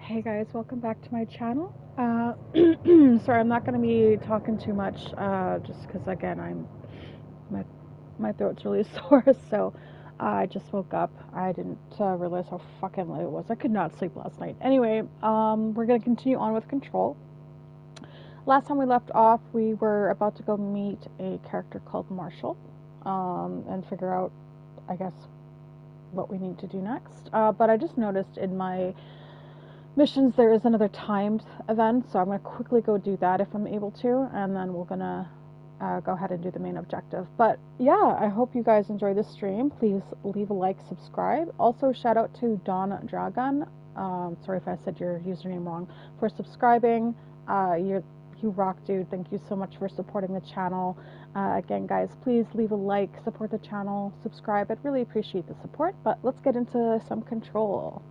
Hey guys, welcome back to my channel. Sorry, I'm not going to be talking too much, just because again, my my throat's really sore. So I just woke up. I didn't realize how fucking late it was. I could not sleep last night. Anyway, we're going to continue on with Control. Last time we left off, we were about to go meet a character called Marshall, and figure out, I guess, what we need to do next. But I just noticed in my missions there is another timed event, so I'm going to quickly go do that if I'm able to, and then we're going to go ahead and do the main objective. But yeah, I hope you guys enjoy this stream. Please leave a like, subscribe. Also, shout out to Don Dragon. Sorry if I said your username wrong, for subscribing. You rock, dude. Thank you so much for supporting the channel. Again, guys, please leave a like, support the channel, subscribe. I'd really appreciate the support. But let's get into some Control.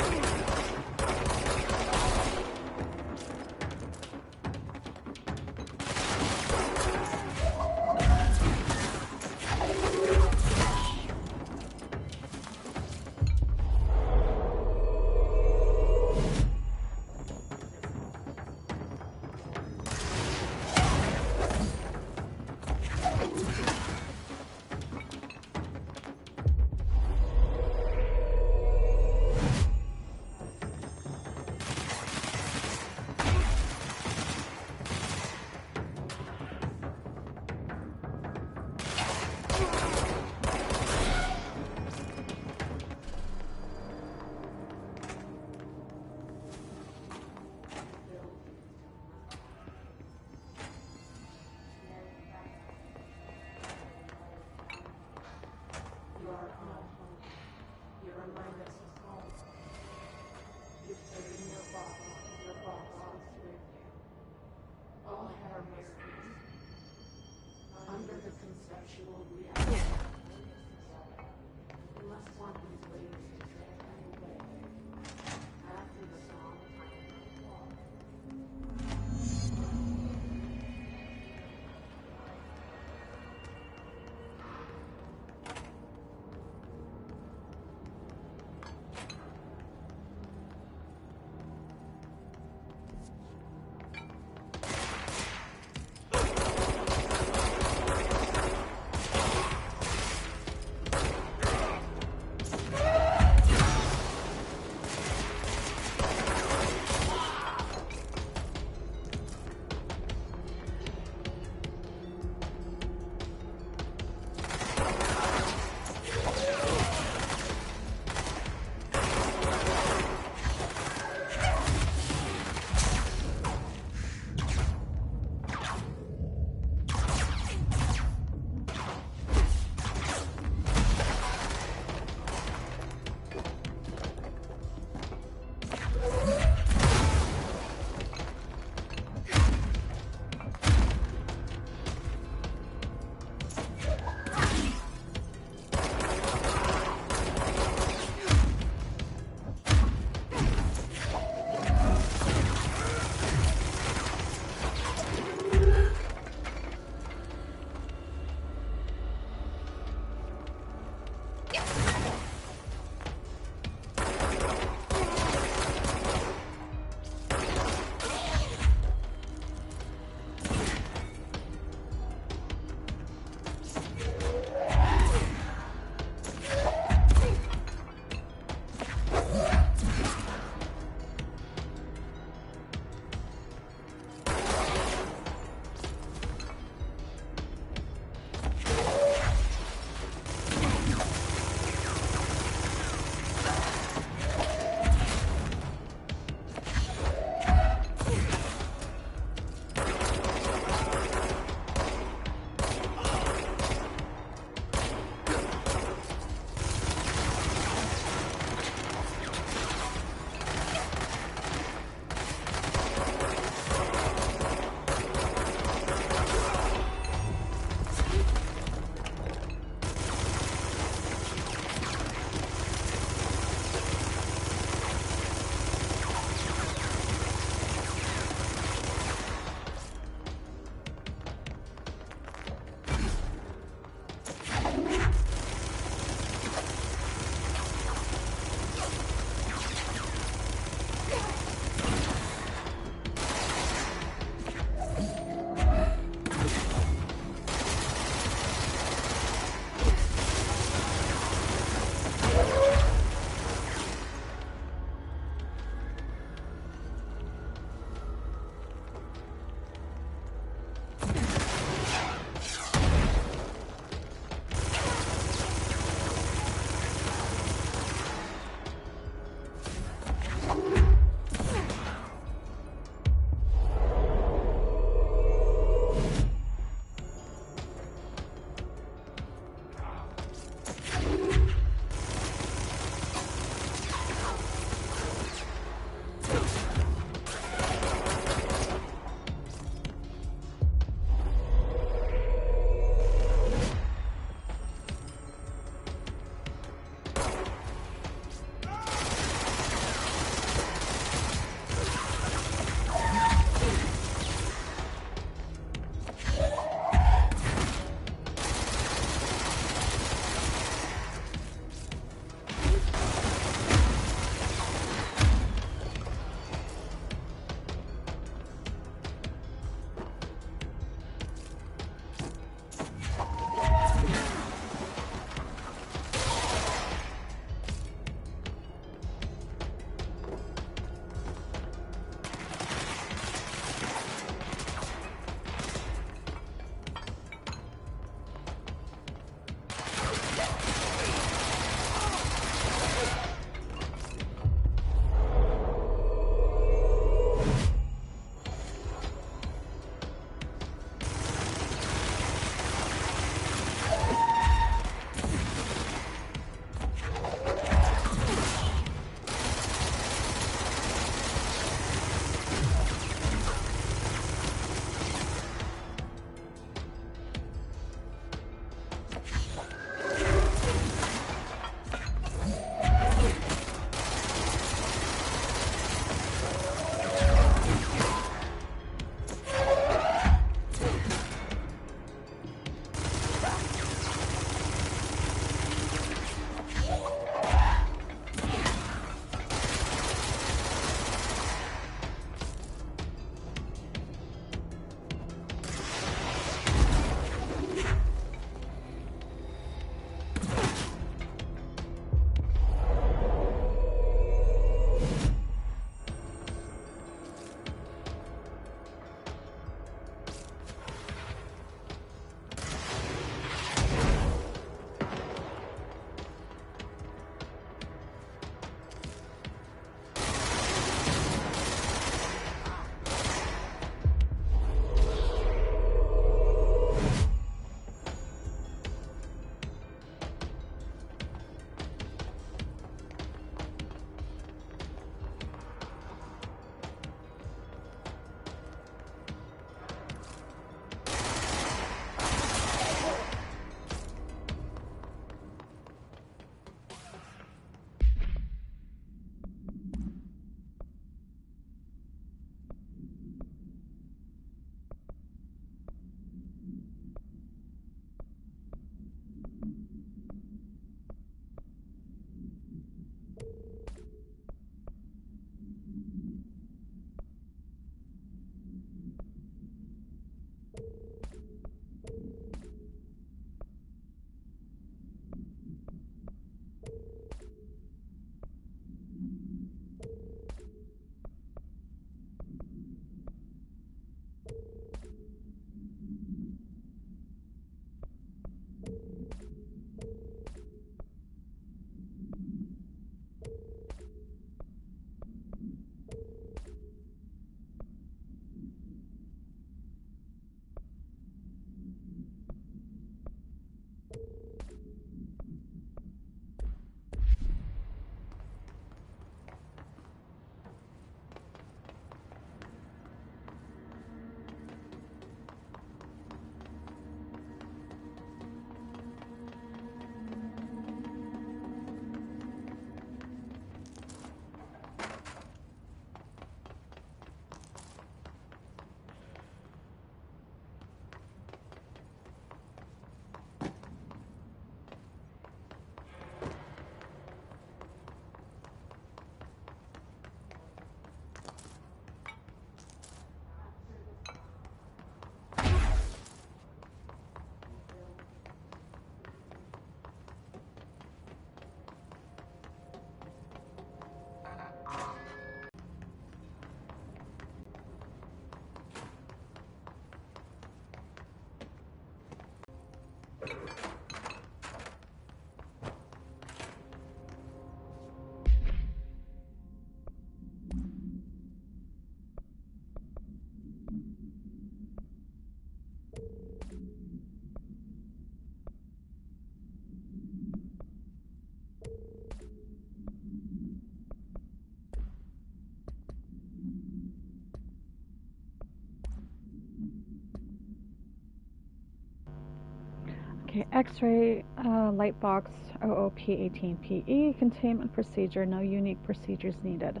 Okay, X-ray light box OOP18PE containment procedure. No unique procedures needed.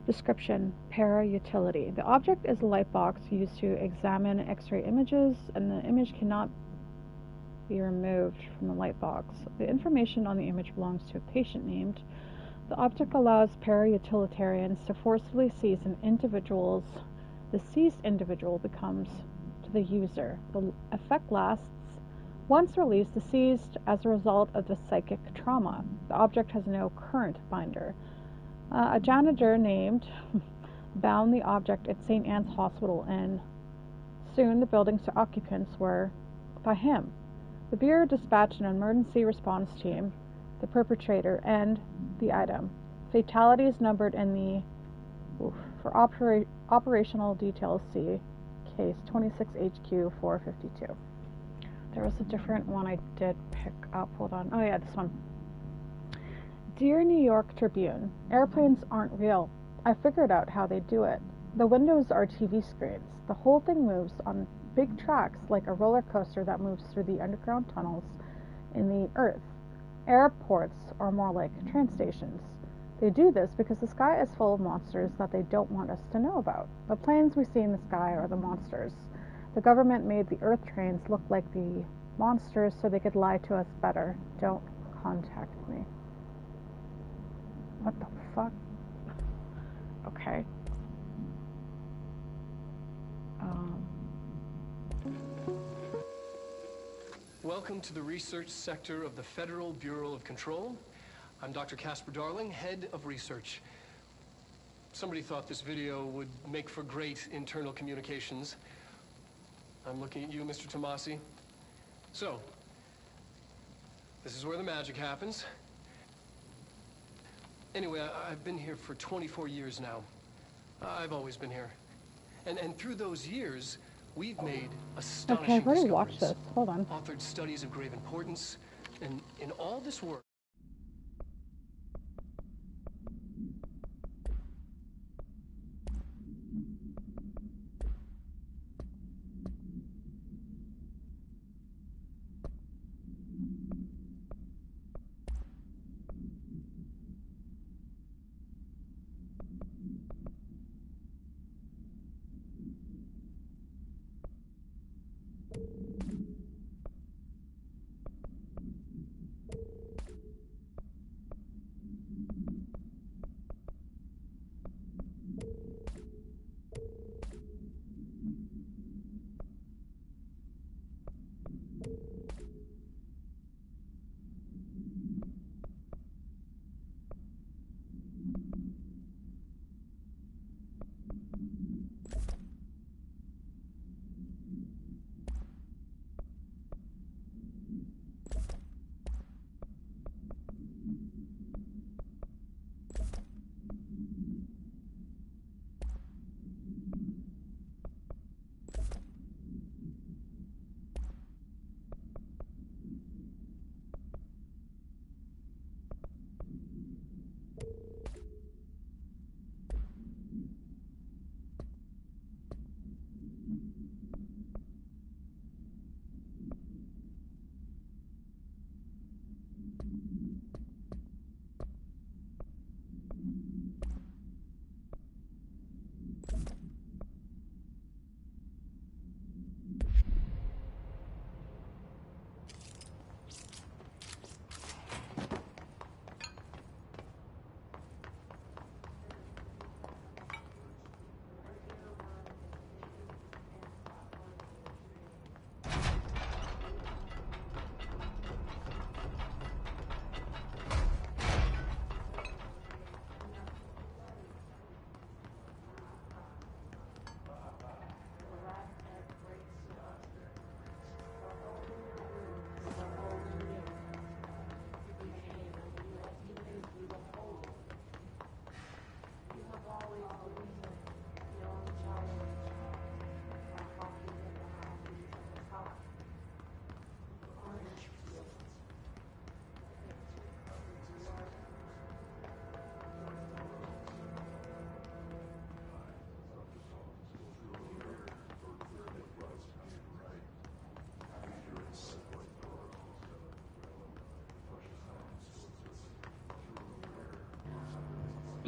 Description: para utility. The object is a light box used to examine X-ray images, and the image cannot be removed from the light box. The information on the image belongs to a patient named. The object allows para-utilitarians to forcibly seize an individual's. The seized individual becomes to the user. The effect lasts. Once released, the seized as a result of the psychic trauma. The object has no current binder. A janitor named bound the object at St. Anne's Hospital, and soon the building's occupants were by him. The Bureau dispatched an emergency response team, the perpetrator, and the item. Fatalities numbered in the for operational details, see case 26HQ 452. There was a different one I did pick up. Hold on. Oh yeah, this one. Dear New York Tribune, airplanes aren't real. I figured out how they do it. The windows are TV screens. The whole thing moves on big tracks like a roller coaster that moves through the underground tunnels in the earth. Airports are more like train stations. They do this because the sky is full of monsters that they don't want us to know about. The planes we see in the sky are the monsters. The government made the earth trains look like the monsters so they could lie to us better. Don't contact me. What the fuck? Okay. Welcome to the research sector of the Federal Bureau of Control. I'm Dr. Casper Darling, head of research. Somebody thought this video would make for great internal communications. I'm looking at you, Mr. Tomasi. So, this is where the magic happens. Anyway, I've been here for 24 years now. I've always been here. And through those years, we've made astonishing Okay, I've already discoveries. watched this. Hold on. Authored studies of grave importance. And in all this work,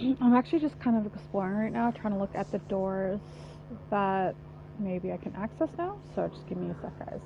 I'm actually just kind of exploring right now, trying to look at the doors that maybe I can access now. So just give me a sec, guys.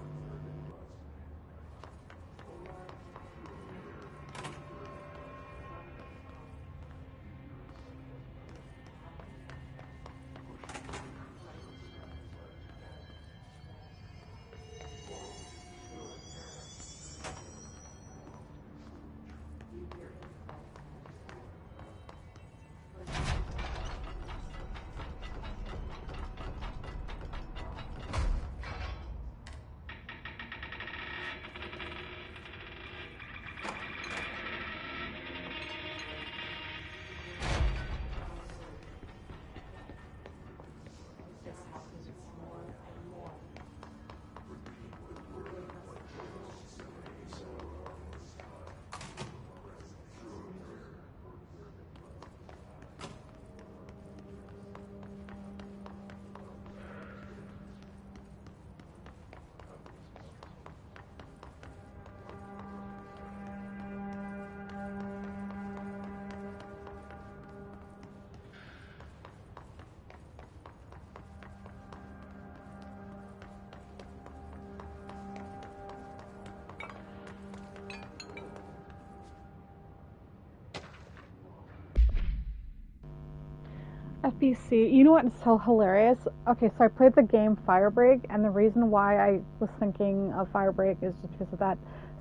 FBC, you know what is so hilarious? Okay, so I played the game Firebreak, and the reason why I was thinking of Firebreak is just because of that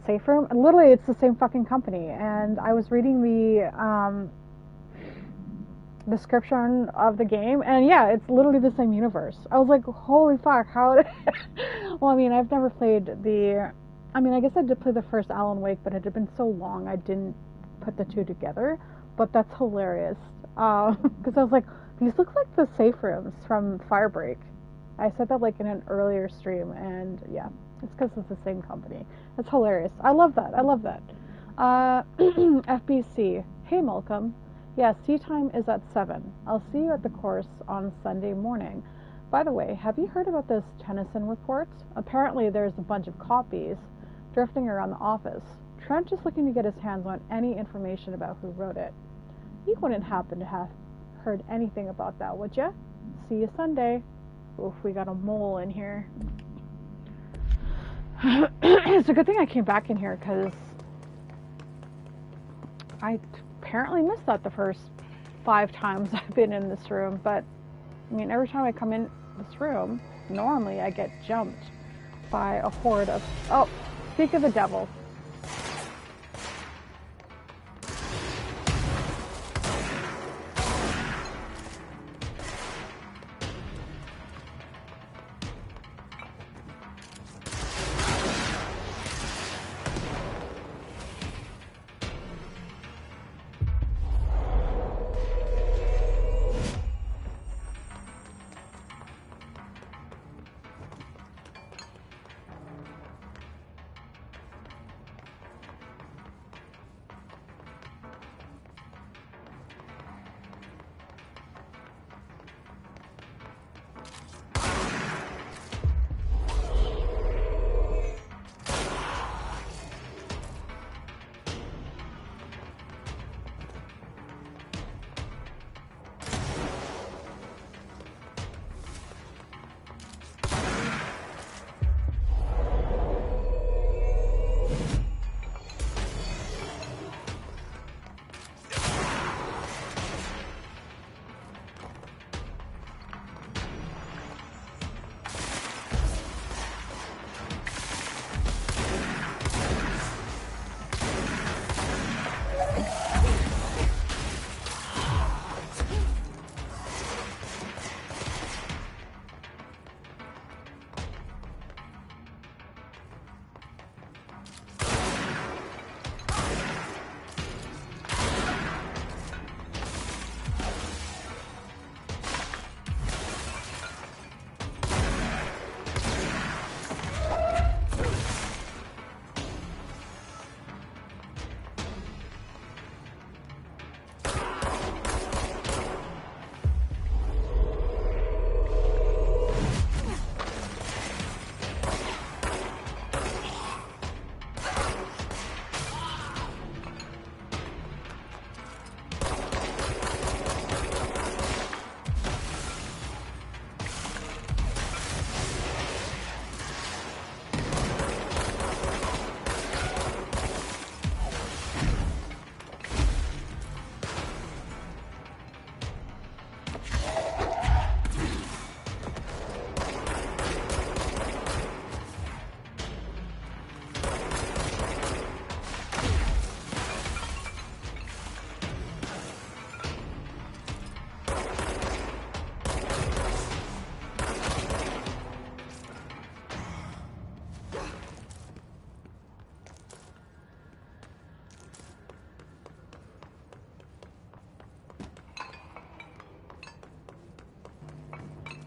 safe room. And literally, it's the same fucking company. And I was reading the description of the game, and yeah, it's literally the same universe. I was like, holy fuck, how did well, I mean, I've never played the I mean, I guess I did play the first Alan Wake, but it had been so long I didn't put the two together. But that's hilarious. Because I was like, these look like the safe rooms from Firebreak. I said that like in an earlier stream, and yeah, it's because it's the same company. It's hilarious. I love that. I love that. FBC. Hey, Malcolm. Yeah, tea time is at 7. I'll see you at the course on Sunday morning. By the way, have you heard about this Tennyson report? Apparently there's a bunch of copies drifting around the office. Trent is looking to get his hands on any information about who wrote it. You wouldn't happen to have heard anything about that, would you? See you Sunday. Oof, we got a mole in here. It's a good thing I came back in here, because I apparently missed that the first 5 times I've been in this room. But, I mean, every time I come in this room, normally I get jumped by a horde of... Oh, speak of the devil.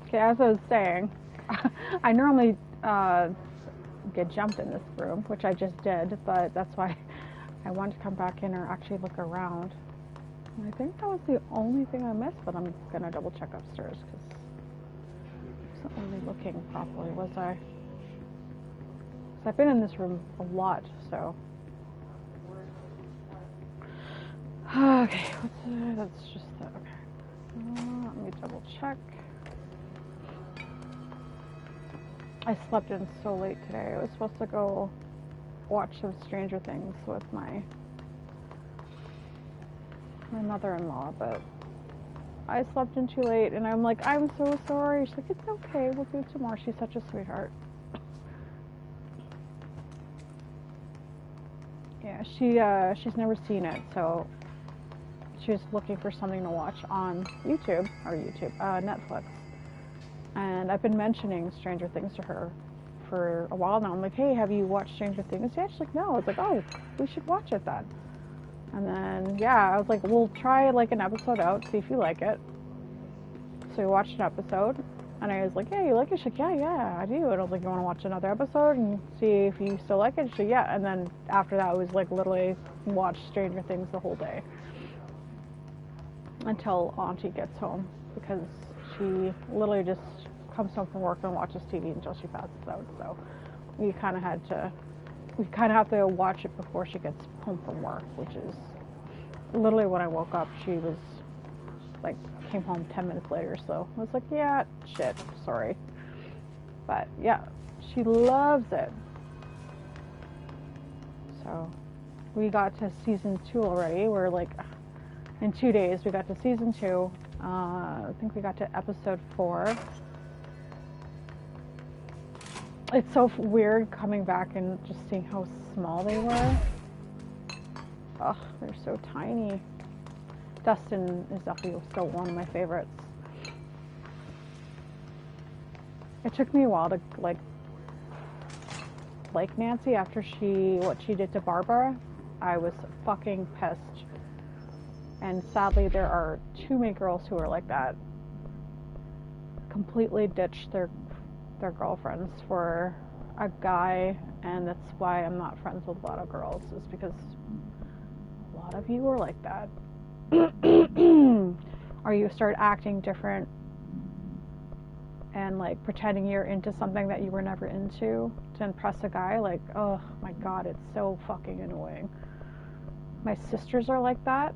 Okay, as I was saying, I normally get jumped in this room, which I just did, but that's why I wanted to come back in or actually look around. And I think that was the only thing I missed, but I'm gonna double check upstairs because I wasn't really looking properly, was I? Because I've been in this room a lot, so. Okay, that's just that. Okay. Let me double check. I slept in so late today. I was supposed to go watch some Stranger Things with my mother-in-law, but I slept in too late, and I'm like, I'm so sorry. She's like, it's okay, we'll do it tomorrow. She's such a sweetheart. Yeah, she's never seen it, so she was looking for something to watch on Netflix. And I've been mentioning Stranger Things to her for a while now. I'm like, hey, have you watched Stranger Things yet? She's like, no. I was like, oh, we should watch it then. And then, yeah, I was like, we'll try like an episode out, see if you like it. So we watched an episode, and I was like, yeah, you like it? She's like, yeah, I do. And I was like, you want to watch another episode and see if you still like it? She's like, yeah. And then after that, I was like, literally watched Stranger Things the whole day until Auntie gets home, because she literally just comes home from work and watches TV until she passes out. So we kind of have to watch it before she gets home from work, which is literally when I woke up, she was like, came home 10 minutes later. So I was like, yeah, shit, sorry. But yeah, she loves it. So we got to season 2 already. We're like, in 2 days we got to season 2. I think we got to episode 4. It's so weird coming back and just seeing how small they were. Ugh, they're so tiny. Dustin is definitely still one of my favorites. It took me a while to like Nancy after what she did to Barbara. I was fucking pissed. And sadly, there are too many girls who are like that. Completely ditched their girlfriends for a guy, and that's why I'm not friends with a lot of girls, is because a lot of you are like that. Or you start acting different and like pretending you're into something that you were never into to impress a guy. Like, oh my god, it's so fucking annoying. My sisters are like that.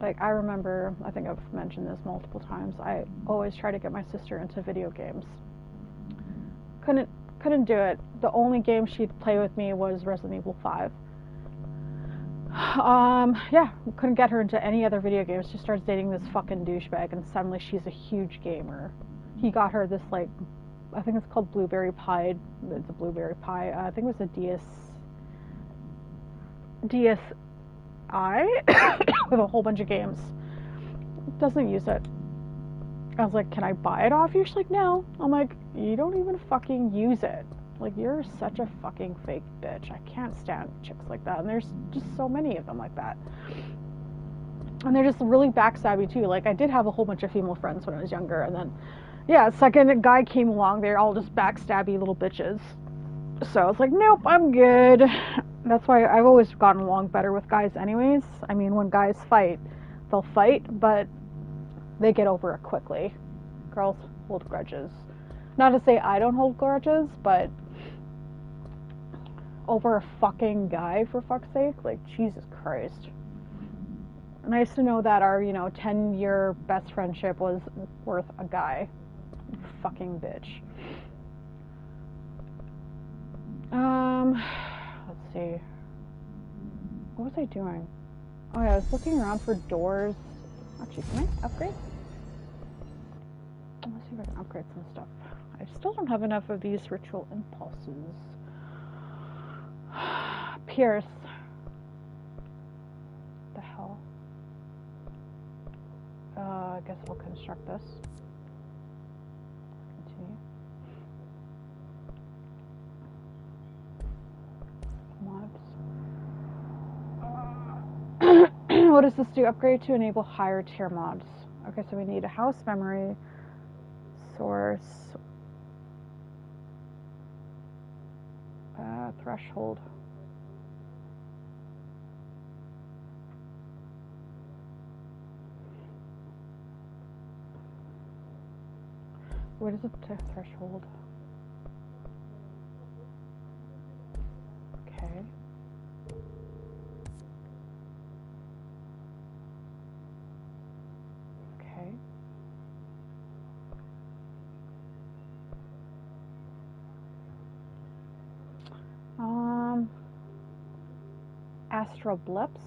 Like, I remember, I think I've mentioned this multiple times, I always try to get my sister into video games. Couldn't do it. The only game she'd play with me was Resident Evil 5. Yeah, couldn't get her into any other video games. She starts dating this fucking douchebag, and suddenly she's a huge gamer. He got her this, like, I think it's called Blueberry Pie. It's a Blueberry Pie. I think it was a DSi with a whole bunch of games. Doesn't use it. I was like, can I buy it off you? She's like, no. I'm like, you don't even fucking use it. Like, you're such a fucking fake bitch. I can't stand chicks like that. And there's just so many of them like that. And they're just really backstabby too. Like, I did have a whole bunch of female friends when I was younger, and then, yeah, second a guy came along, they're all just backstabby little bitches. So I was like, nope, I'm good. That's why I've always gotten along better with guys anyways. I mean, when guys fight, they'll fight, but they get over it quickly. Girls hold grudges. Not to say I don't hold grudges, but over a fucking guy, for fuck's sake, like, Jesus Christ. Nice to know that our, 10-year best friendship was worth a guy. Fucking bitch. Let's see. What was I doing? Oh yeah, I was looking around for doors. Actually, can I upgrade? Let's see if I can upgrade some stuff. I still don't have enough of these ritual impulses. Pierce. The hell? I guess we'll construct this. Continue. Mods. What does this do? Upgrade to enable higher tier mods. Okay, so we need a house memory source. Threshold. What is it to threshold? Okay. Okay. Astral blips.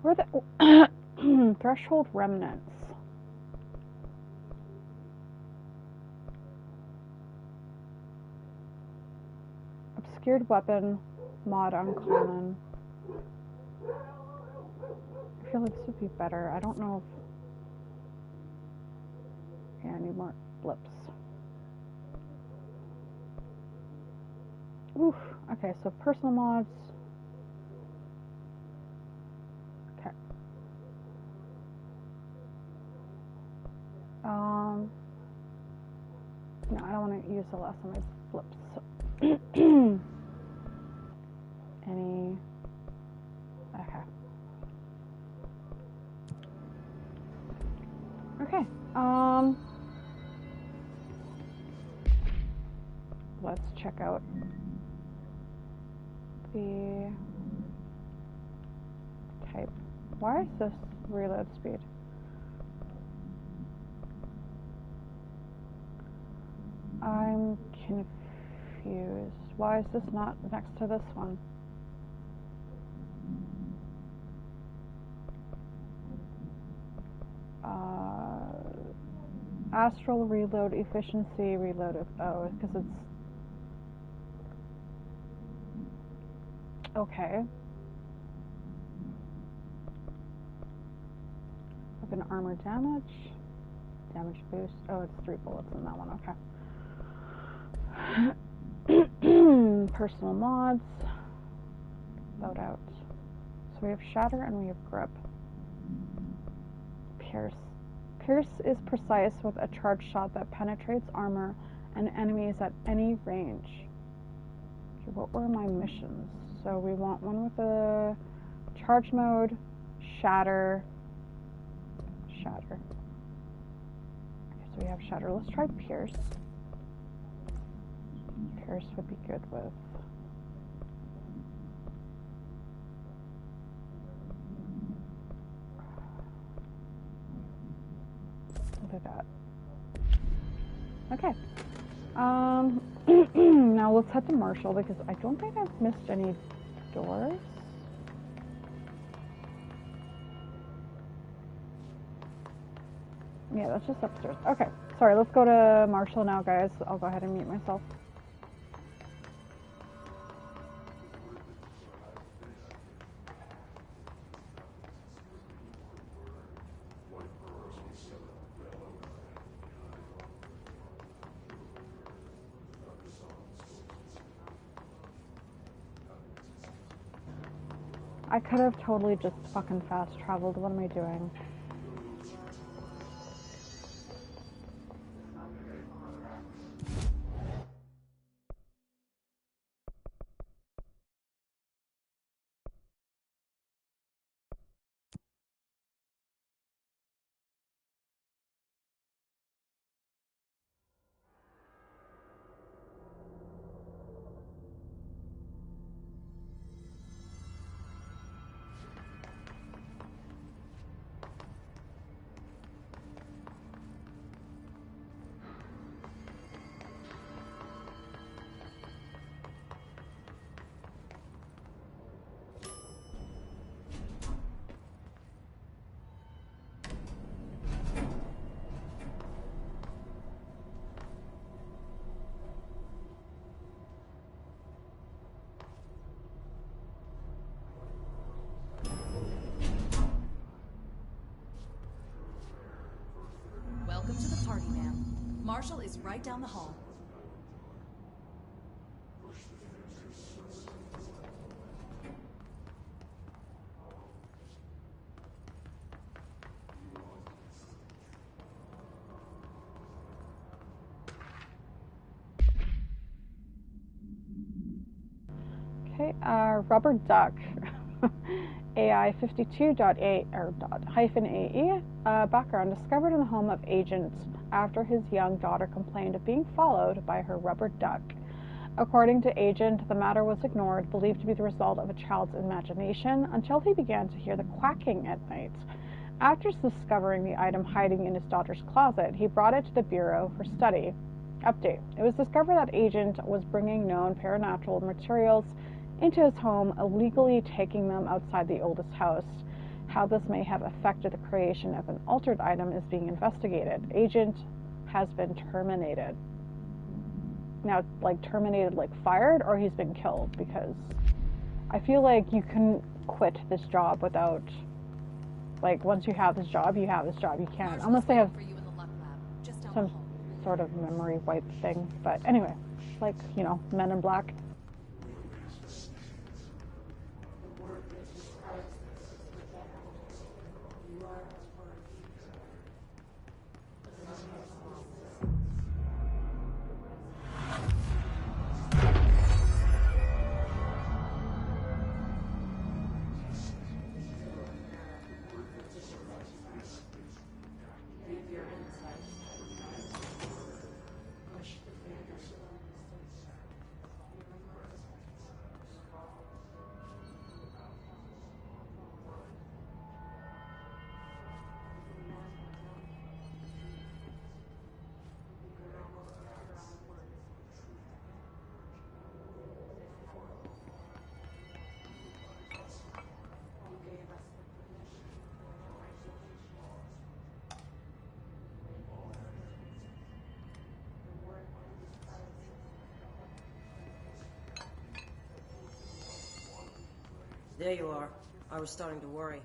Where the threshold remnants? Obscured weapon, mod uncommon. I feel like this would be better. I don't know if... Yeah, I need more blips. Oof. Okay, so personal mods. Okay. No, I don't want to use the last of my blips. Any... Okay. Okay. Let's check out the type. Why is this reload speed? I'm confused. Why is this not next to this one? Astral reload efficiency reload. Oh, because it's okay. Weapon armor damage, damage boost. Oh, it's 3 bullets in that one. Okay. Personal mods. Loadout. So we have shatter and we have grip. Pierce. Pierce is precise with a charge shot that penetrates armor and enemies at any range. Okay, what were my missions? So we want one with a charge mode, shatter. Okay, so we have shatter. Let's try pierce. Pierce would be good with. Look at that. Okay. Now let's head to Marshall because I don't think I've missed any doors. Yeah, that's just upstairs. Okay. Sorry, let's go to Marshall now, guys. I'll go ahead and mute myself. I could have totally just fucking fast traveled. What am I doing? Marshall is right down the hall. Okay, rubber duck. AI 52.8 or -AE background discovered in the home of agent after his young daughter complained of being followed by her rubber duck. According to agent, the matter was ignored, believed to be the result of a child's imagination, until he began to hear the quacking at night. After discovering the item hiding in his daughter's closet, he brought it to the Bureau for study. Update. It was discovered that agent was bringing known paranatural materials into his home, illegally taking them outside the oldest house. How this may have affected the creation of an altered item is being investigated. Agent has been terminated. Now, like terminated, like fired, or he's been killed? Because I feel like you can quit this job without, like, once you have this job, you have this job. You can't, unless they have some sort of memory wipe thing. But anyway, like, you know, Men in Black. There you are. I was starting to worry.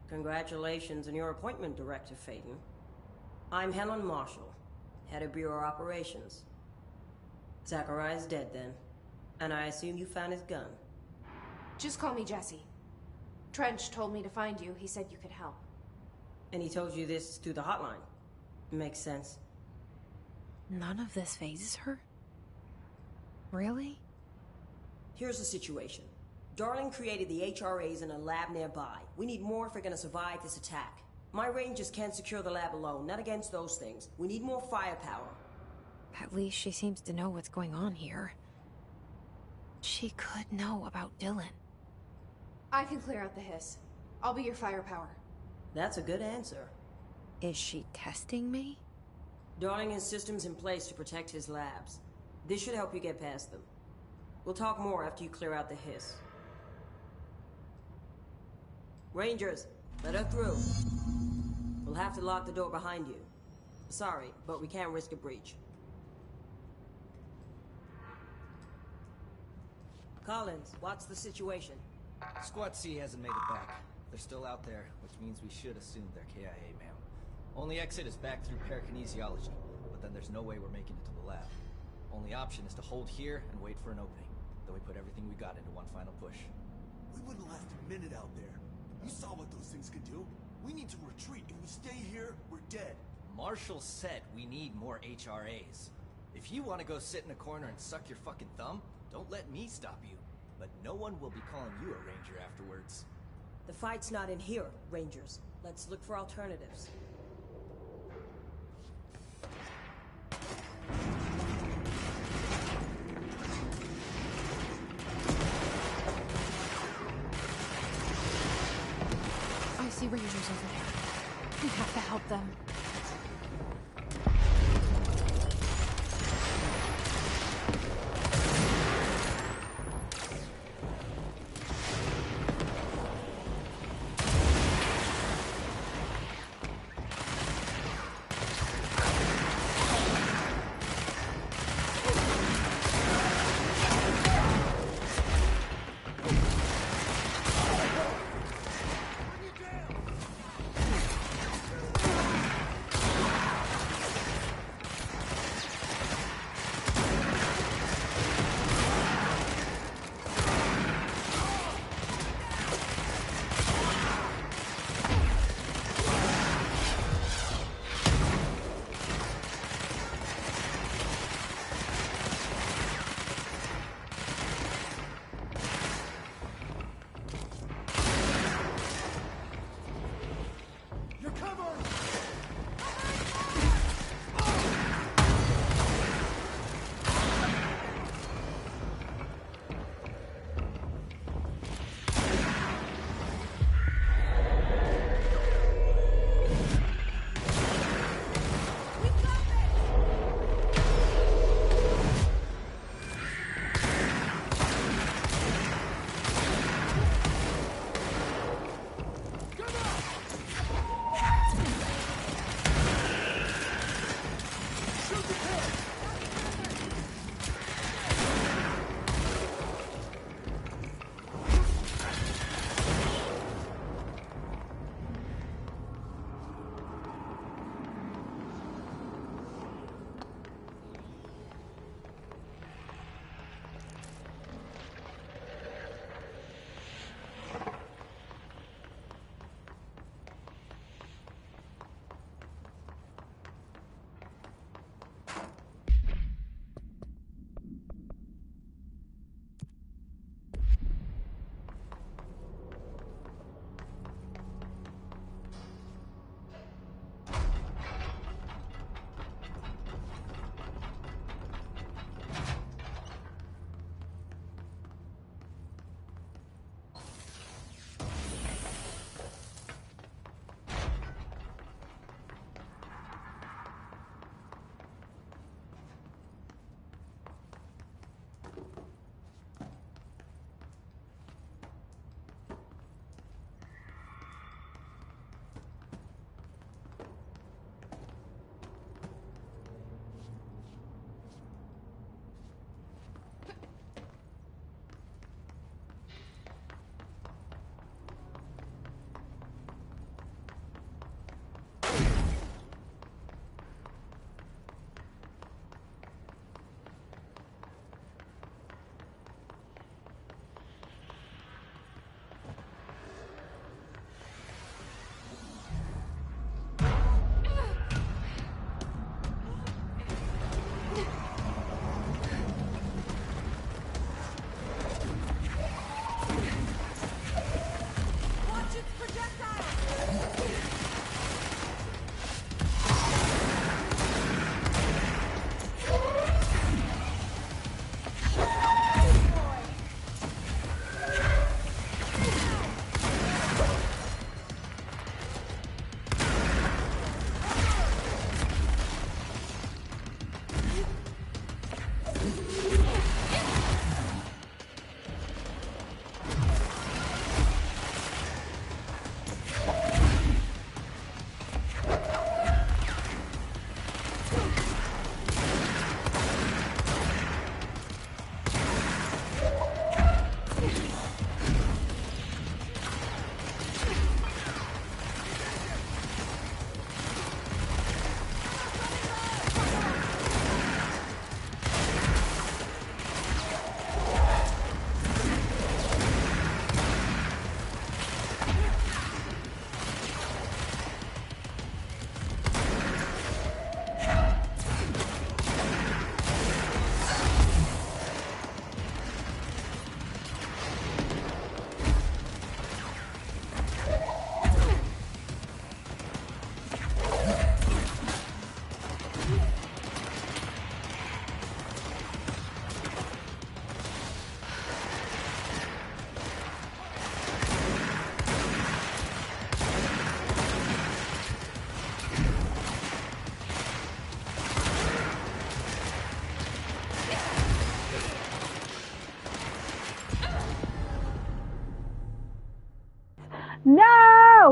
Congratulations on your appointment, Director Phaeton. I'm Helen Marshall, Head of Bureau Operations. Zachariah's dead then, and I assume you found his gun. Just call me Jesse. Trench told me to find you. He said you could help. And he told you this through the hotline. Makes sense. None of this phases her? Really? Here's the situation. Darling created the HRAs in a lab nearby. We need more if we're gonna survive this attack. My Rangers can't secure the lab alone, not against those things. We need more firepower. At least she seems to know what's going on here. She could know about Dylan. I can clear out the hiss. I'll be your firepower. That's a good answer. Is she testing me? Darling has systems in place to protect his labs. This should help you get past them. We'll talk more after you clear out the hiss. Rangers, let her through. We'll have to lock the door behind you. Sorry, but we can't risk a breach. Collins, what's the situation? Squad C hasn't made it back. They're still out there, which means we should assume they're KIA, ma'am. Only exit is back through parakinesiology, but then there's no way we're making it to the lab. Only option is to hold here and wait for an opening. Then we put everything we got into one final push. We wouldn't last a minute out there. You saw what those things could do. We need to retreat. If we stay here, we're dead. Marshall said we need more HRAs. If you want to go sit in a corner and suck your fucking thumb, don't let me stop you. But no one will be calling you a ranger afterwards. The fight's not in here, Rangers. Let's look for alternatives. I see Rangers over there. We have to help them.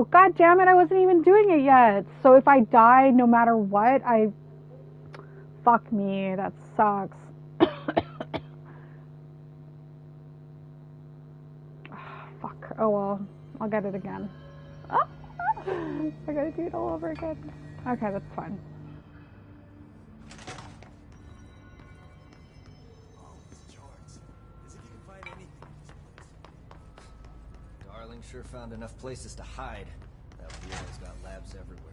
No! God damn it, I wasn't even doing it yet. So if I die, no matter what, fuck me, that sucks. Fuck. Oh well. I'll get it again. I gotta do it all over again. Okay, that's fine. All these charts. As if you can find anything in this place. Darling sure found enough places to hide. That bureau's got labs everywhere.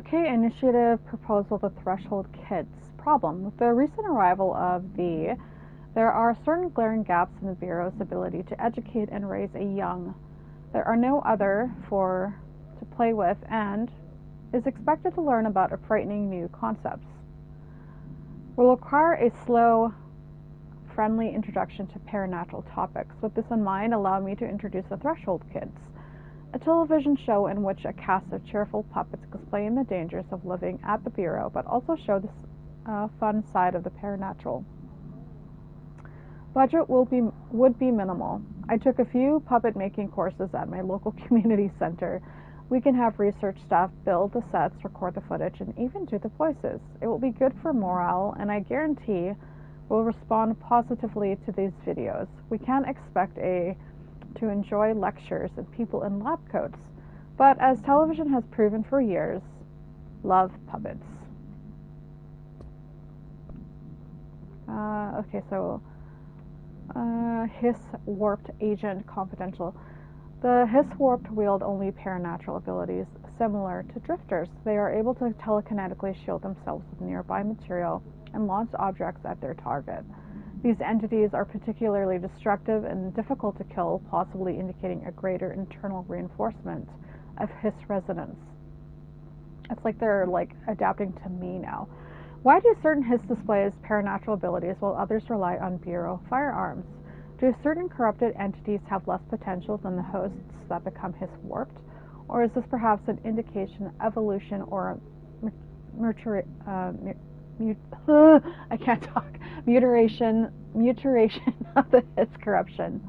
Okay, initiative proposal, the Threshold Kids. Problem. With the recent arrival of the, there are certain glaring gaps in the Bureau's ability to educate and raise a young. There are no other to play with and is expected to learn about a frightening new concepts. Will require a slow, friendly introduction to paranatural topics. With this in mind, allow me to introduce the Threshold Kids, a television show in which a cast of cheerful puppets explain the dangers of living at the Bureau, but also show the fun side of the paranatural. Budget would be minimal. I took a few puppet making courses at my local community center. We can have research staff build the sets, record the footage, and even do the voices. It will be good for morale, and I guarantee will respond positively to these videos. We can't expect to enjoy lectures and people in lab coats, but as television has proven for years, love puppets. Okay, so Hiss Warped Agent Confidential. The Hiss Warped wield only paranatural abilities similar to drifters. They are able to telekinetically shield themselves with nearby material and launch objects at their target. These entities are particularly destructive and difficult to kill, possibly indicating a greater internal reinforcement of Hiss resonance. It's like they're adapting to me now. Why do certain Hiss displays paranatural abilities while others rely on Bureau firearms? Do certain corrupted entities have less potential than the hosts that become Hiss warped? Or is this perhaps an indication of evolution or mutation of the Hiss corruption?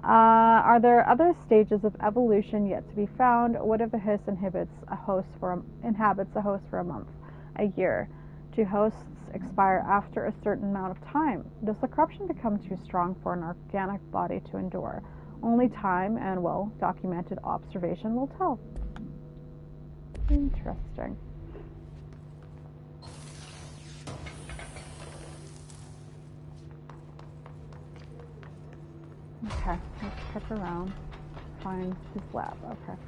Are there other stages of evolution yet to be found? What if a Hiss inhabits a host for a month, a year? Do hosts expire after a certain amount of time? Does the corruption become too strong for an organic body to endure? Only time and well-documented observation will tell. Interesting. Okay, let's check around. Find his lab. Okay.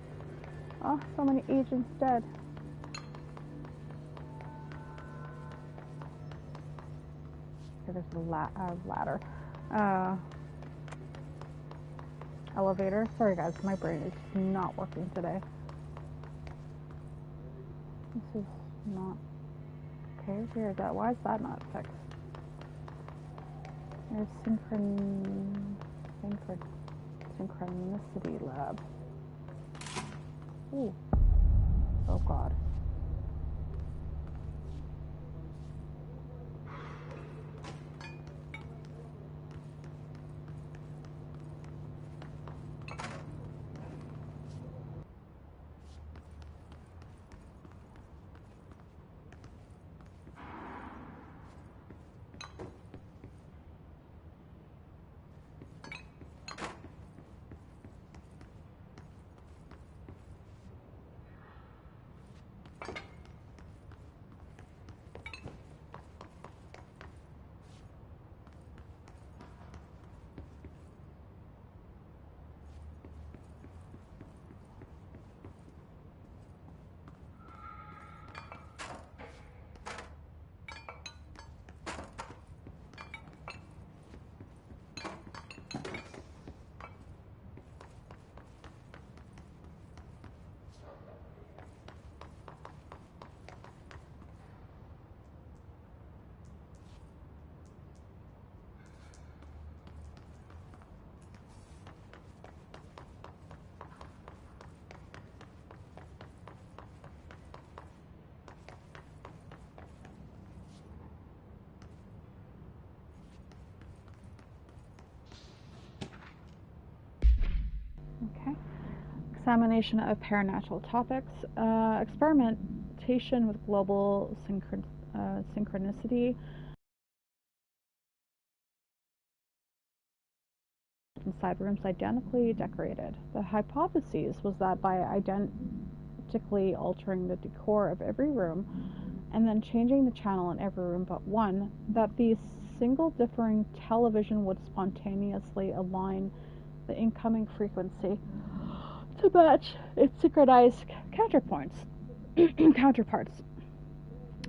Oh, so many agents dead. Okay, there's a ladder. Elevator. Sorry guys, my brain is not working today. This is not okay. Where is that? Why is that not fixed? There's synchronicity lab. Ooh. Oh god. Okay. Examination of paranatural topics. Experimentation with global synchronicity. Inside rooms identically decorated. The hypothesis was that by identically altering the decor of every room and then changing the channel in every room but one, that the single differing television would spontaneously align the incoming frequency to match its synchronized counterpoints. counterparts.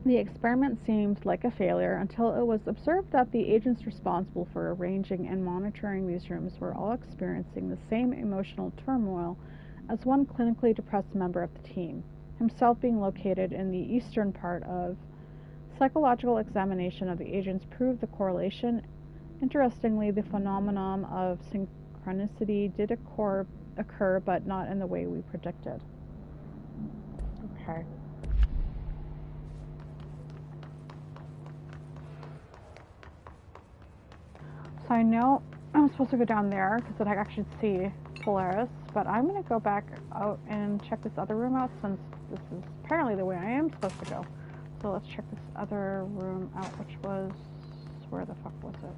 The experiment seemed like a failure until it was observed that the agents responsible for arranging and monitoring these rooms were all experiencing the same emotional turmoil as one clinically depressed member of the team, himself being located in the eastern part of. Psychological examination of the agents proved the correlation. Interestingly, the phenomenon of synchronicity did occur, but not in the way we predicted. Okay. So I know I'm supposed to go down there because then I actually see Polaris, but I'm going to go back out and check this other room out since this is apparently the way I am supposed to go. So let's check this other room out, which was, where the fuck was it?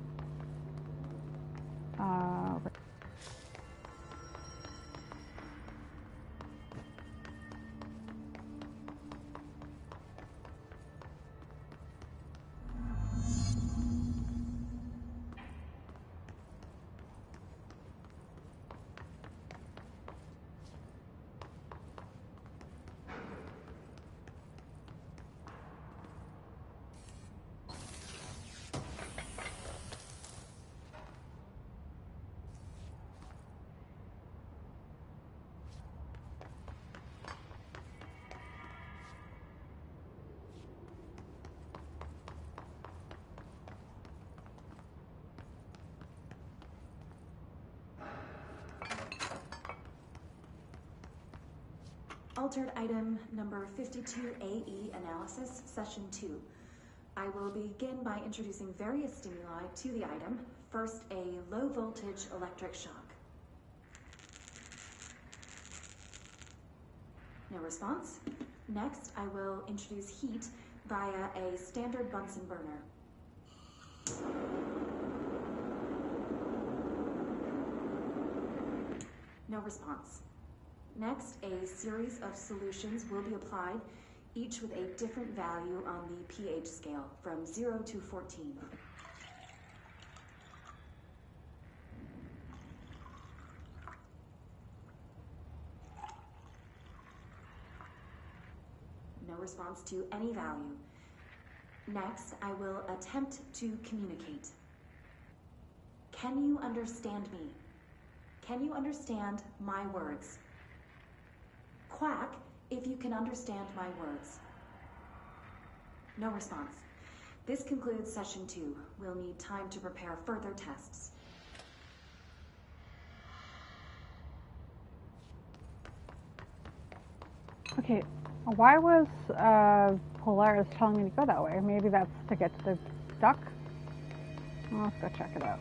Altered item number 52AE analysis, session 2. I will begin by introducing various stimuli to the item. First, a low voltage electric shock. No response. Next, I will introduce heat via a standard Bunsen burner. No response. Next, a series of solutions will be applied, each with a different value on the pH scale, from 0 to 14. No response to any value. Next, I will attempt to communicate. Can you understand me? Can you understand my words? Quack if you can understand my words. No response. This concludes session 2. We'll need time to prepare further tests. Okay, why was Polaris telling me to go that way? Maybe that's to get to the duck? Well, let's go check it out.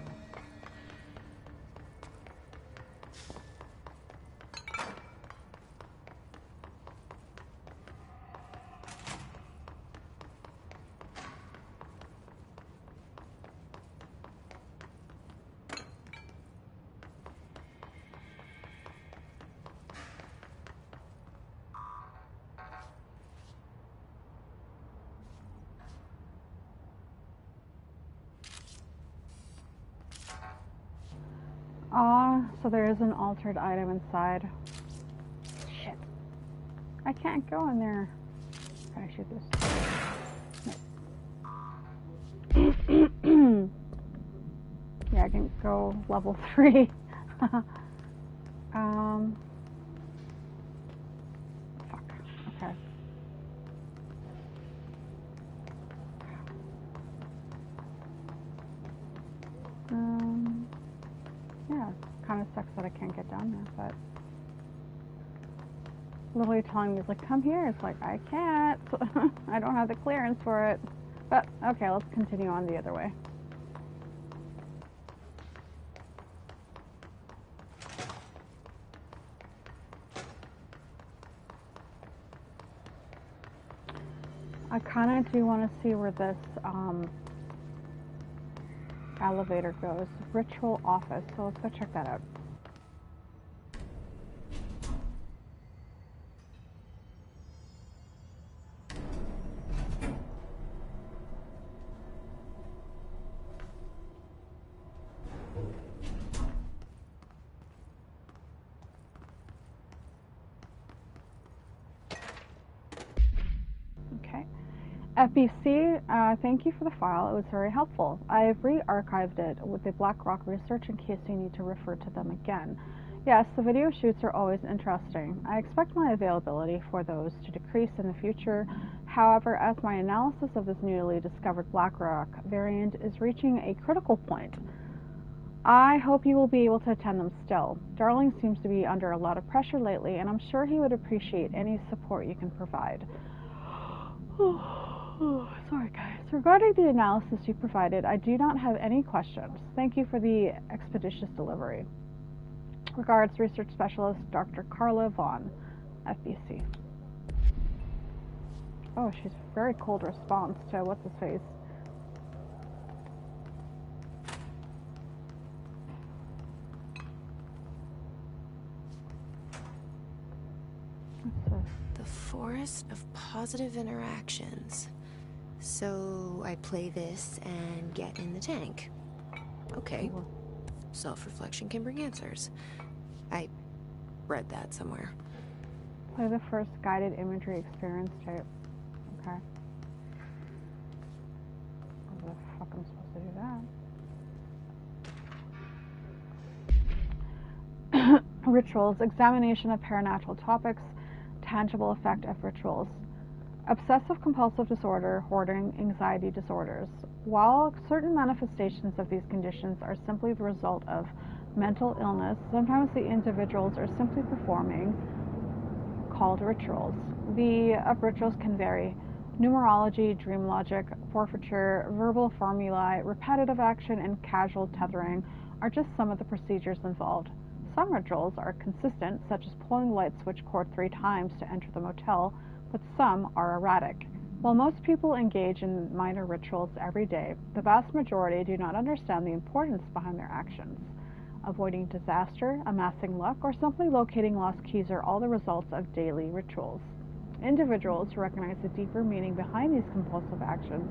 So there is an altered item inside. Shit. I can't go in there. Can I shoot this? No. Yeah, I can go level 3. Fuck. Okay. Yeah, kind of sucks that I can't get down there, but literally telling me, it's like, come here. It's like, I can't. I don't have the clearance for it. But, okay, let's continue on the other way. I kind of do want to see where this elevator goes. Ritual office. So let's go check that out. FBC, thank you for the file. It was very helpful. I've re-archived it with the Blackrock research in case you need to refer to them again. Yes, the video shoots are always interesting. I expect my availability for those to decrease in the future. However, as my analysis of this newly discovered Blackrock variant is reaching a critical point, I hope you will be able to attend them still. Darling seems to be under a lot of pressure lately, and I'm sure he would appreciate any support you can provide. Sorry guys. Regarding the analysis you provided, I do not have any questions. Thank you for the expeditious delivery. Regards, Research Specialist Dr. Carla Vaughn, FBC. Oh, she's very cold response to what's his face. The Forest of Positive Interactions. So I play this and get in the tank. Okay. Self-reflection can bring answers. I read that somewhere. Play the first guided imagery experience tape. Okay. How the fuck am I supposed to do that? Rituals. Examination of paranatural topics. Tangible effect of rituals. Obsessive-compulsive disorder, hoarding, anxiety disorders. While certain manifestations of these conditions are simply the result of mental illness, sometimes the individuals are simply performing called rituals. The rituals can vary. Numerology, dream logic, forfeiture, verbal formulae, repetitive action, and casual tethering are just some of the procedures involved. Some rituals are consistent, such as pulling the light switch cord 3 times to enter the motel, but some are erratic. While most people engage in minor rituals every day, the vast majority do not understand the importance behind their actions. Avoiding disaster, amassing luck, or simply locating lost keys are all the results of daily rituals. Individuals who recognize the deeper meaning behind these compulsive actions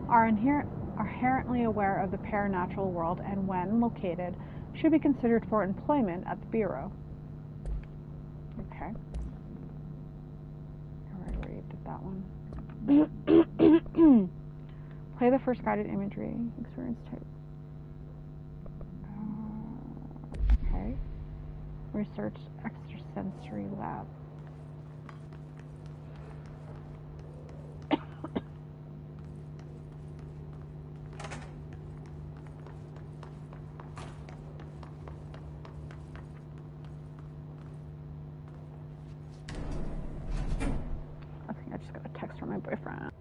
are inherently aware of the paranatural world and, when located, should be considered for employment at the Bureau. Okay. I already did that one. Play the first guided imagery experience type. Okay. Research extrasensory lab. I think I just got a text from my boyfriend.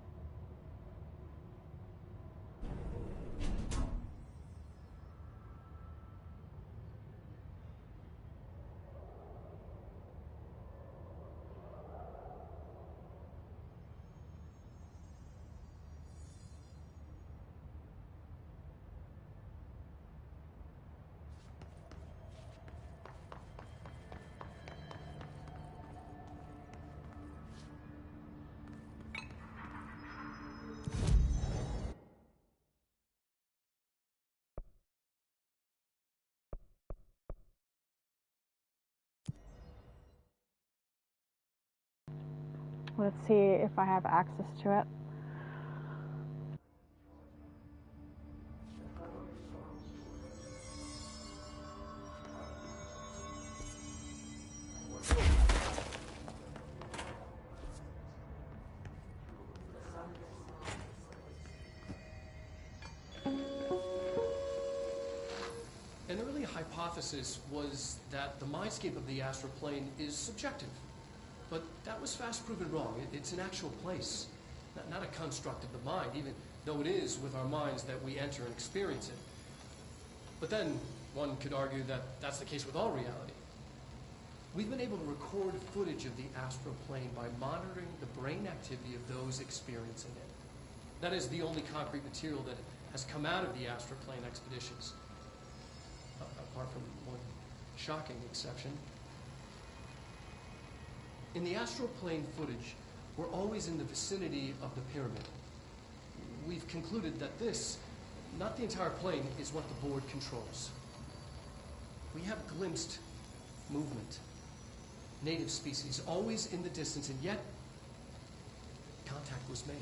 Let's see if I have access to it. An early hypothesis was that the mindscape of the astral plane is subjective. But that was fast proven wrong. It's an actual place, not a construct of the mind, even though it is with our minds that we enter and experience it. But then one could argue that that's the case with all reality. We've been able to record footage of the astral plane by monitoring the brain activity of those experiencing it. That is the only concrete material that has come out of the astral plane expeditions, apart from one shocking exception. In the astral plane footage, we're always in the vicinity of the pyramid. We've concluded that this, not the entire plane, is what the board controls. We have glimpsed movement, native species, always in the distance, and yet contact was made.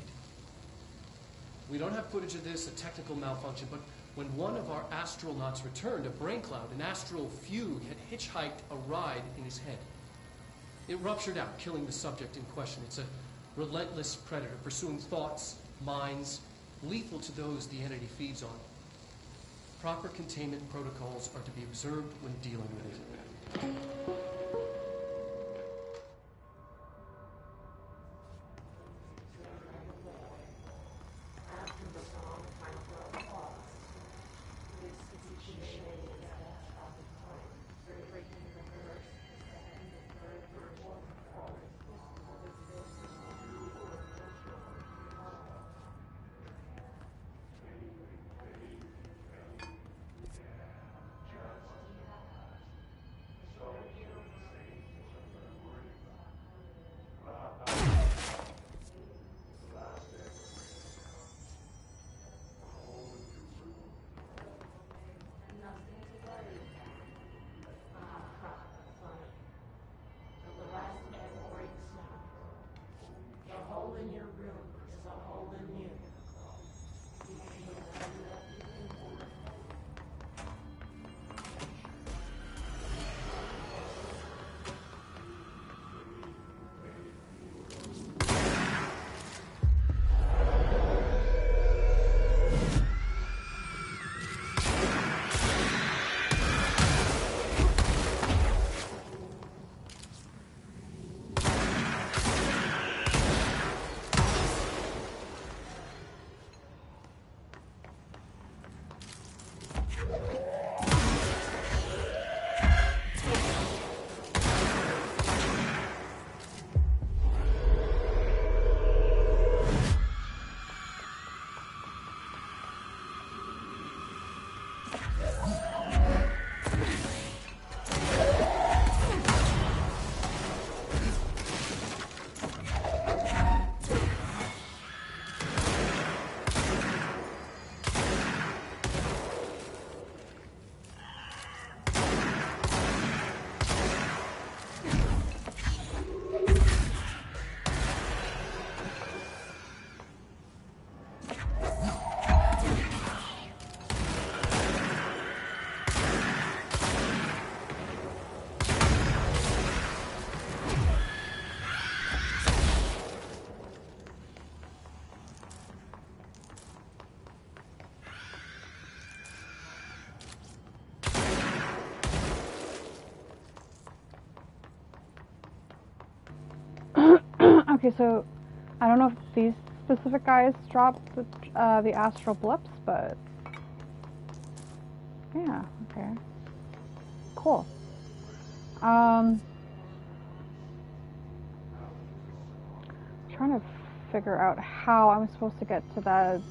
We don't have footage of this, a technical malfunction, but when one of our astronauts returned, a brain cloud, an astral fugue, had hitchhiked a ride in his head. It ruptured out, killing the subject in question. It's a relentless predator, pursuing thoughts, minds, lethal to those the entity feeds on. Proper containment protocols are to be observed when dealing with it. Okay, so I don't know if these specific guys drop the astral blips, but yeah, okay, cool. Trying to figure out how I'm supposed to get to that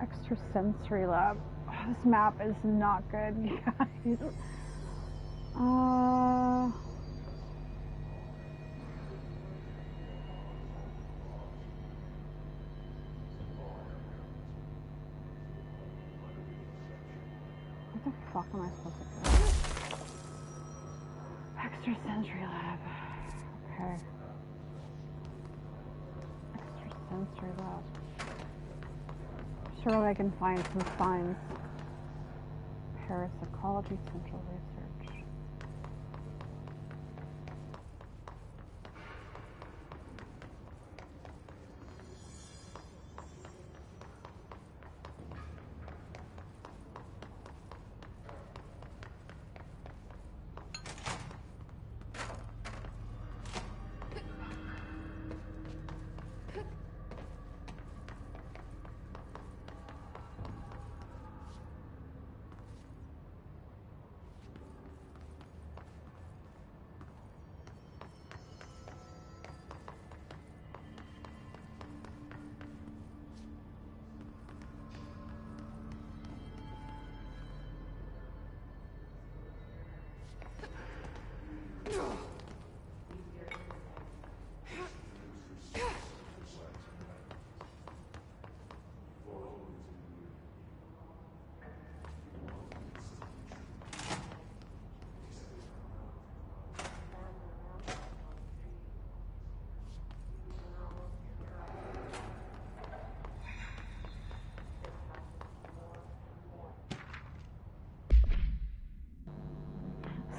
extrasensory lab. Oh, this map is not good, you guys. What the fuck am I supposed to do? Extrasensory lab. Okay. Extrasensory lab. Surely I can find some signs. Parapsychology Central Research.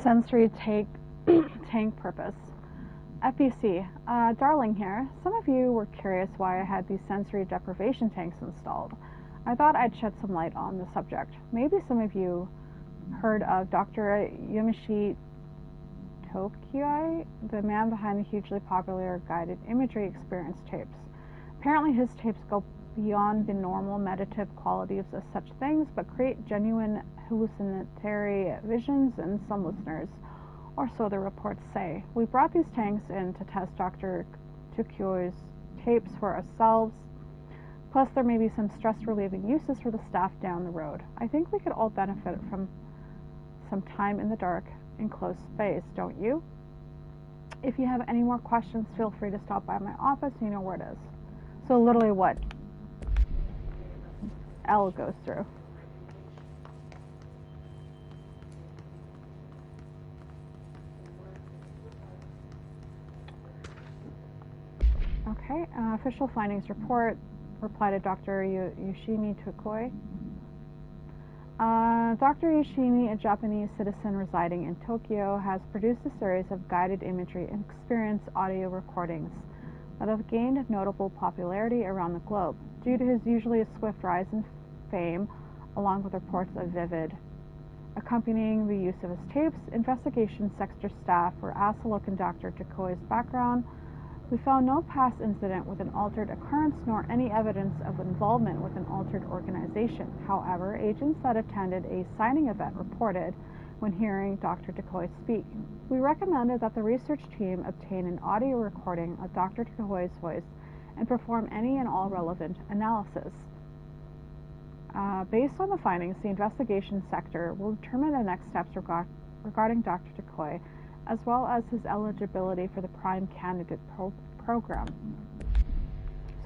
Sensory tank purpose. FBC. Darling here. Some of you were curious why I had these sensory deprivation tanks installed. I thought I'd shed some light on the subject. Maybe some of you heard of Dr. Yomishi Tokioi, the man behind the hugely popular guided imagery experience tapes. Apparently his tapes go beyond the normal meditative qualities of such things, but create genuine hallucinatory visions in some listeners, or so the reports say. We brought these tanks in to test Dr. Tokio's tapes for ourselves, plus there may be some stress-relieving uses for the staff down the road. I think we could all benefit from some time in the dark in closed space, don't you? If you have any more questions, feel free to stop by my office. You know where it is. So literally what L goes through. Okay, official findings report. Reply to Dr. Yoshimi Tokoi. Dr. Yoshimi, a Japanese citizen residing in Tokyo, has produced a series of guided imagery and experience audio recordings that have gained notable popularity around the globe. Due to his usually swift rise in fame, along with reports of vivid accompanying the use of his tapes, investigation sector staff were asked to look in Dr. Tokoi's background. We found no past incident with an altered occurrence nor any evidence of involvement with an altered organization. However, agents that attended a signing event reported when hearing Dr. Tokoi speak. We recommended that the research team obtain an audio recording of Dr. Tokoi's voice and perform any and all relevant analysis. Based on the findings, the investigation sector will determine the next steps regarding Dr. Tokoi, as well as his eligibility for the Prime Candidate program.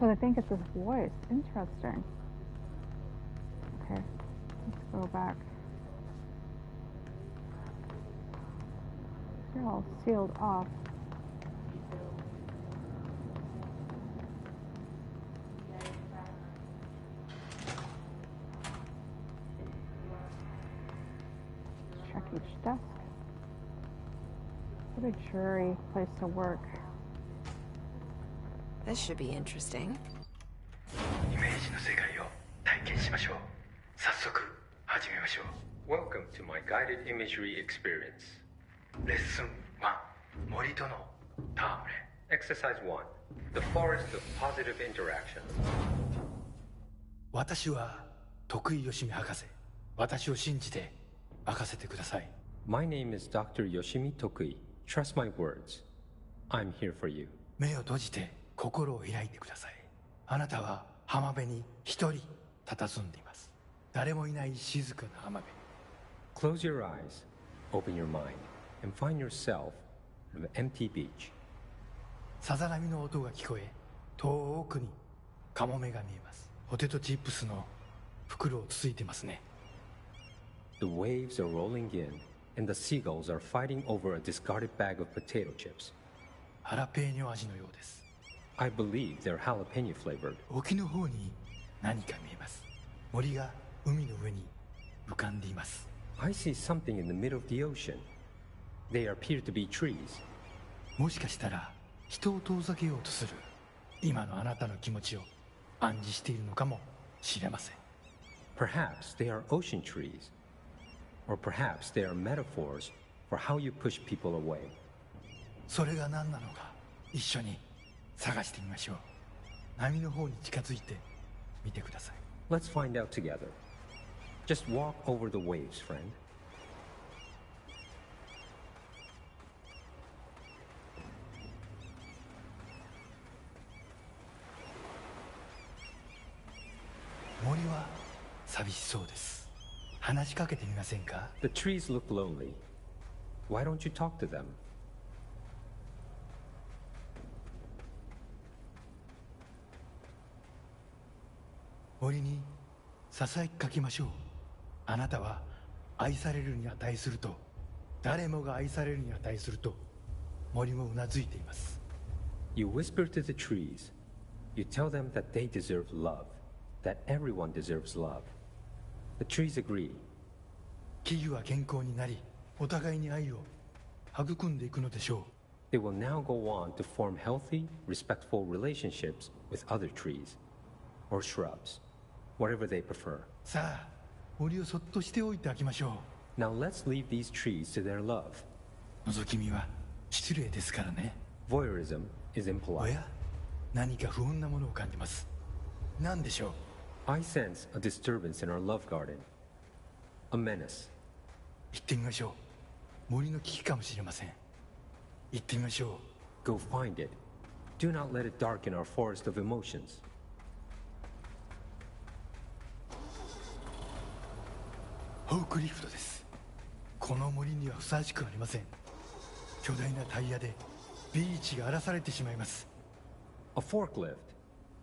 So I think it's his voice. Interesting. Okay, let's go back. They're all sealed off. Let's check each desk. What a dreary place to work. This should be interesting. イメージの世界を体験しましょう。早速始めましょう。Welcome to my guided imagery experience. レッスン1、森との戯れ。Exercise 1, the forest of positive interaction. 私は徳井義美博士。私を信じて任せてください。My name is Dr. Yoshimi Tokui. Trust my words. I'm here for you. 目を閉じて心を開いてください。あなたは浜辺に一人佇んでいます。誰もいない静かな浜辺。 Close your eyes, open your mind, and find yourself on an empty beach. さざ波の音が聞こえ、遠くにカモメが見えます。ポテトチップスの袋をつついてますね。The waves are rolling in, and the seagulls are fighting over a discarded bag of potato chips. ハラペーニョ味のようです。 I believe they're jalapeno flavored. 沖の方に何か見えます。森が海の上に浮かんでいます。 I see something in the middle of the ocean. They appear to be trees. もしかしたら人を遠ざけようとする今のあなたの気持ちを暗示しているのかもしれません。 Perhaps they are ocean trees. Or perhaps they are metaphors for how you push people away. それが何なのか一緒に探してみましょう。波の方に近づいてみてください。 Let's find out together. Just walk over the waves, friend. 森は寂しそうです。話しかけてみませんか？ The trees look lonely. Why don't you talk to them? 森にささやきかけましょう。あなたは愛されるに値すると、誰もが愛されるに値すると、森もうなずいています。 You whisper to the trees. You tell them that they deserve love, that everyone deserves love. The trees agree. 木々は健康になり、お互いに愛を育んでいくのでしょう。 They will now go on to form healthy, respectful relationships with other trees or shrubs, whatever they prefer. さあ、森をそっとしておいてあげましょ Now let's leave these trees to their love. う。覗き見は失礼ですからね。 Voyeurism is お impolite. や、何か不穏なものを感じます。何でしょう。 I sense a disturbance in our love garden. A menace. 行ってみましょう。森の危機かもしれません。行ってみましょ Go find it. Do not let it darken our forest of emotions. う。ホークリフトです。この森にはふさわしくありません。巨大なタイヤでビーチが荒らされてしまいます。 A forklift.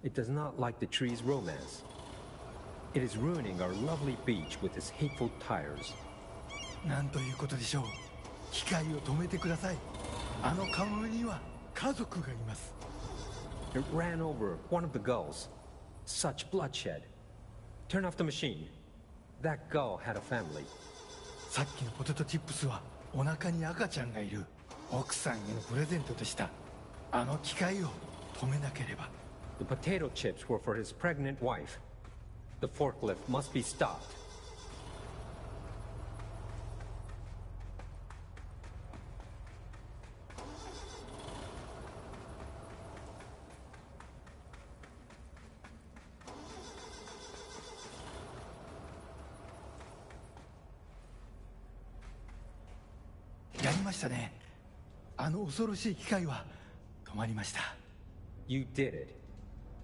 It does not like the tree's romance. It is ruining our lovely beach with its hateful tires. なんということでしょう。機械を止めてください。あのカモメには家族がいます。 It ran over one of the gulls. Such bloodshed. Turn off the machine. That gull had a family. さっきのポテトチップスはお腹に赤ちゃんがいる奥さんへのプレゼントでした。あの機械を止めなければ。 The potato chips were for his pregnant wife. The forklift must be stopped. やりましたね。あの恐ろしい機械は止まりました。 You did it.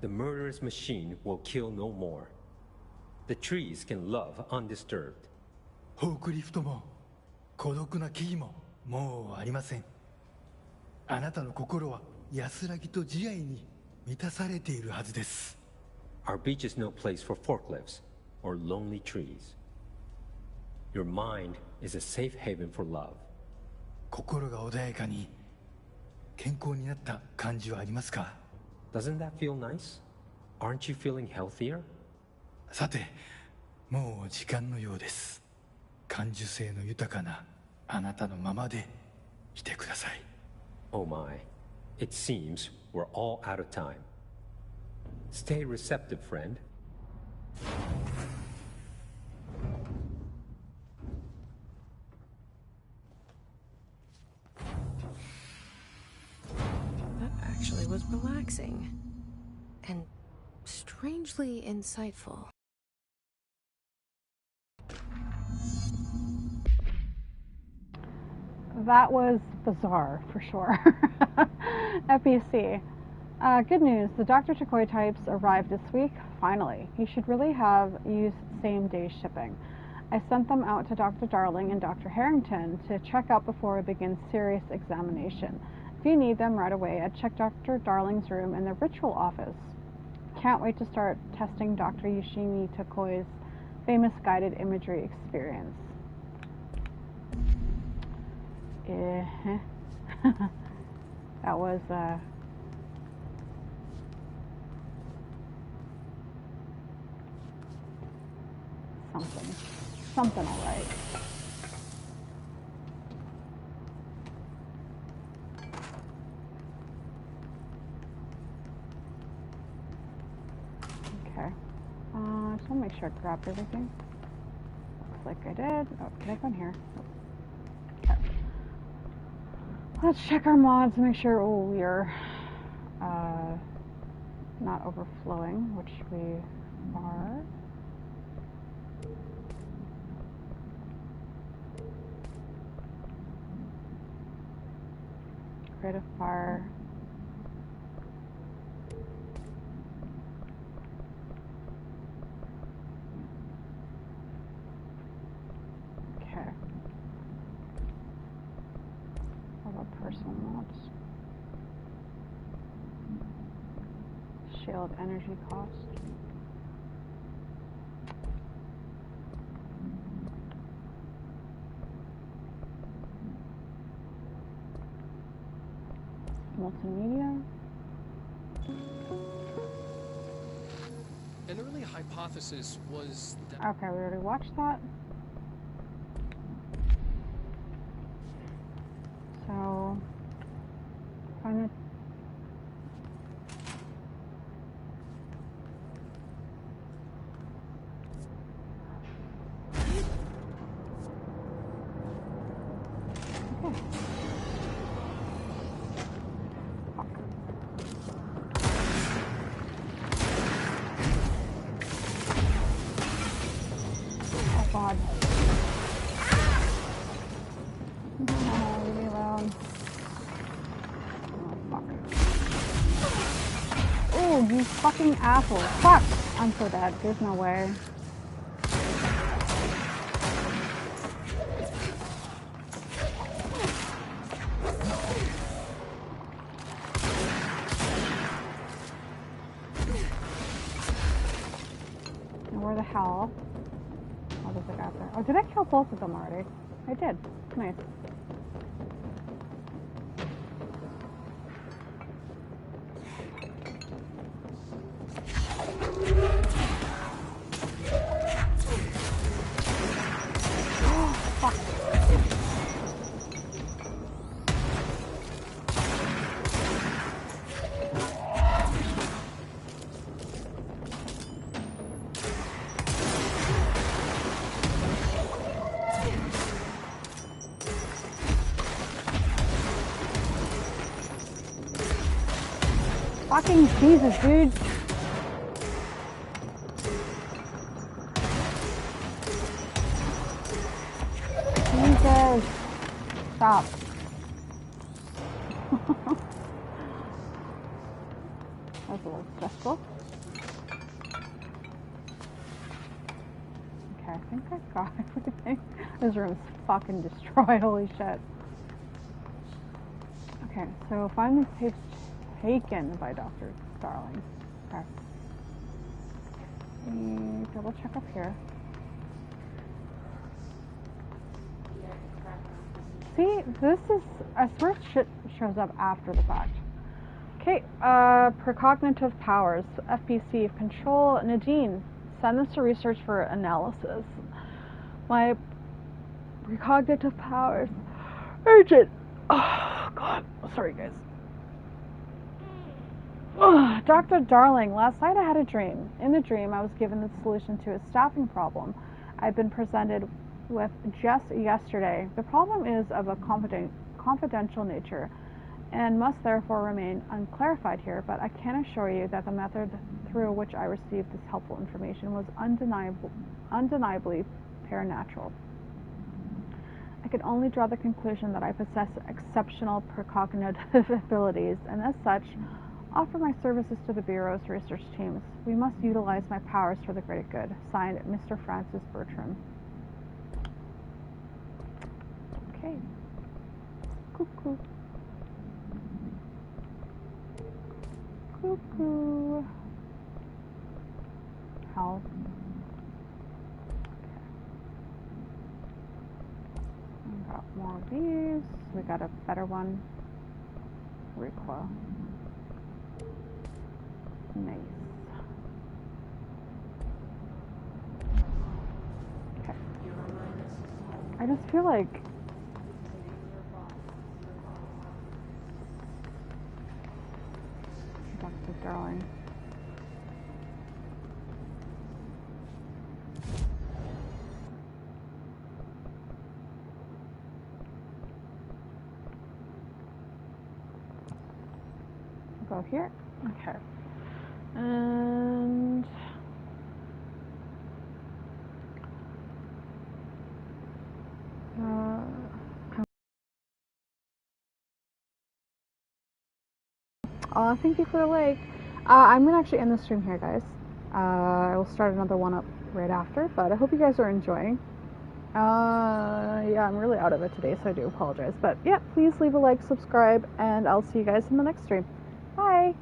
The murderous machine will kill no more. The trees can love undisturbed. ホークリフトも孤独な木々ももうありません。あなたの心は安らぎと慈愛に満たされているはずです。 Our beach is no place for forklifts or lonely trees. Your mind is a safe haven for love. 心が穏やかに健康になった感じはありますか？ Doesn't that feel nice? Aren't you feeling healthier? さて、もう時間のようです。感受性の豊かなあなたのままでいてください。 Oh my. It seems we're all out of time. Stay receptive, friend. That actually was relaxing. And strangely insightful. That was bizarre, for sure. FBC. Good news, the Dr. Chakoi types arrived this week, finally. You should really have used same-day shipping. I sent them out to Dr. Darling and Dr. Harrington to check out before we begin serious examination. If you need them right away, I'd check Dr. Darling's room in the ritual office. Can't wait to start testing Dr. Yoshimi Takoi's famous guided imagery experience. That was something all right. Okay. I just want to make sure I grabbed everything. Looks like I did. Oh, can I go in here? Nope. Okay. Let's check our mods to make sure we are not overflowing, which we are. Rate of fire. Okay. How about personal mods? Shield energy cost. Multimedia. An early hypothesis was that... Okay, we already watched that. god. Oh, leave me alone. Oh, fuck. Oh, you fucking asshole. Fuck! I'm so dead. There's no way. Where the hell? Oh, there's a guy up there. Oh, did I kill both of them already? I did. Nice. Oh, fuck. Fucking Jesus, dude. Jesus. Stop. That's a little stressful. Okay, I think I got everything. This room's fucking destroyed, holy shit. Okay, so find the safe taken by Dr. Darling. Okay. Double check up here. See, this is, I swear shit shows up after the fact. Okay, precognitive powers, FPC, control, Nadine, send this to research for analysis. My precognitive powers, urgent. Oh, God, sorry guys. Dr. Darling, last night I had a dream. In the dream, I was given the solution to a staffing problem I've been presented with just yesterday. The problem is of a confidential nature and must therefore remain unclarified here, but I can assure you that the method through which I received this helpful information was undeniably paranatural. I can only draw the conclusion that I possess exceptional precognitive abilities, and as such, offer my services to the Bureau's research teams. We must utilize my powers for the greater good. Signed, Mr. Francis Bertram. Okay. Cuckoo. Cuckoo. Health. Okay. We got more of these. We got a better one. Recoil. Nice. Okay. I just feel like Dr. Darling. Go here. Okay. And thank you for the like. I'm gonna actually end the stream here, guys. I will start another one up right after, but I hope you guys are enjoying. Yeah, I'm really out of it today, so I do apologize. But yeah, please leave a like, subscribe, and I'll see you guys in the next stream. Bye!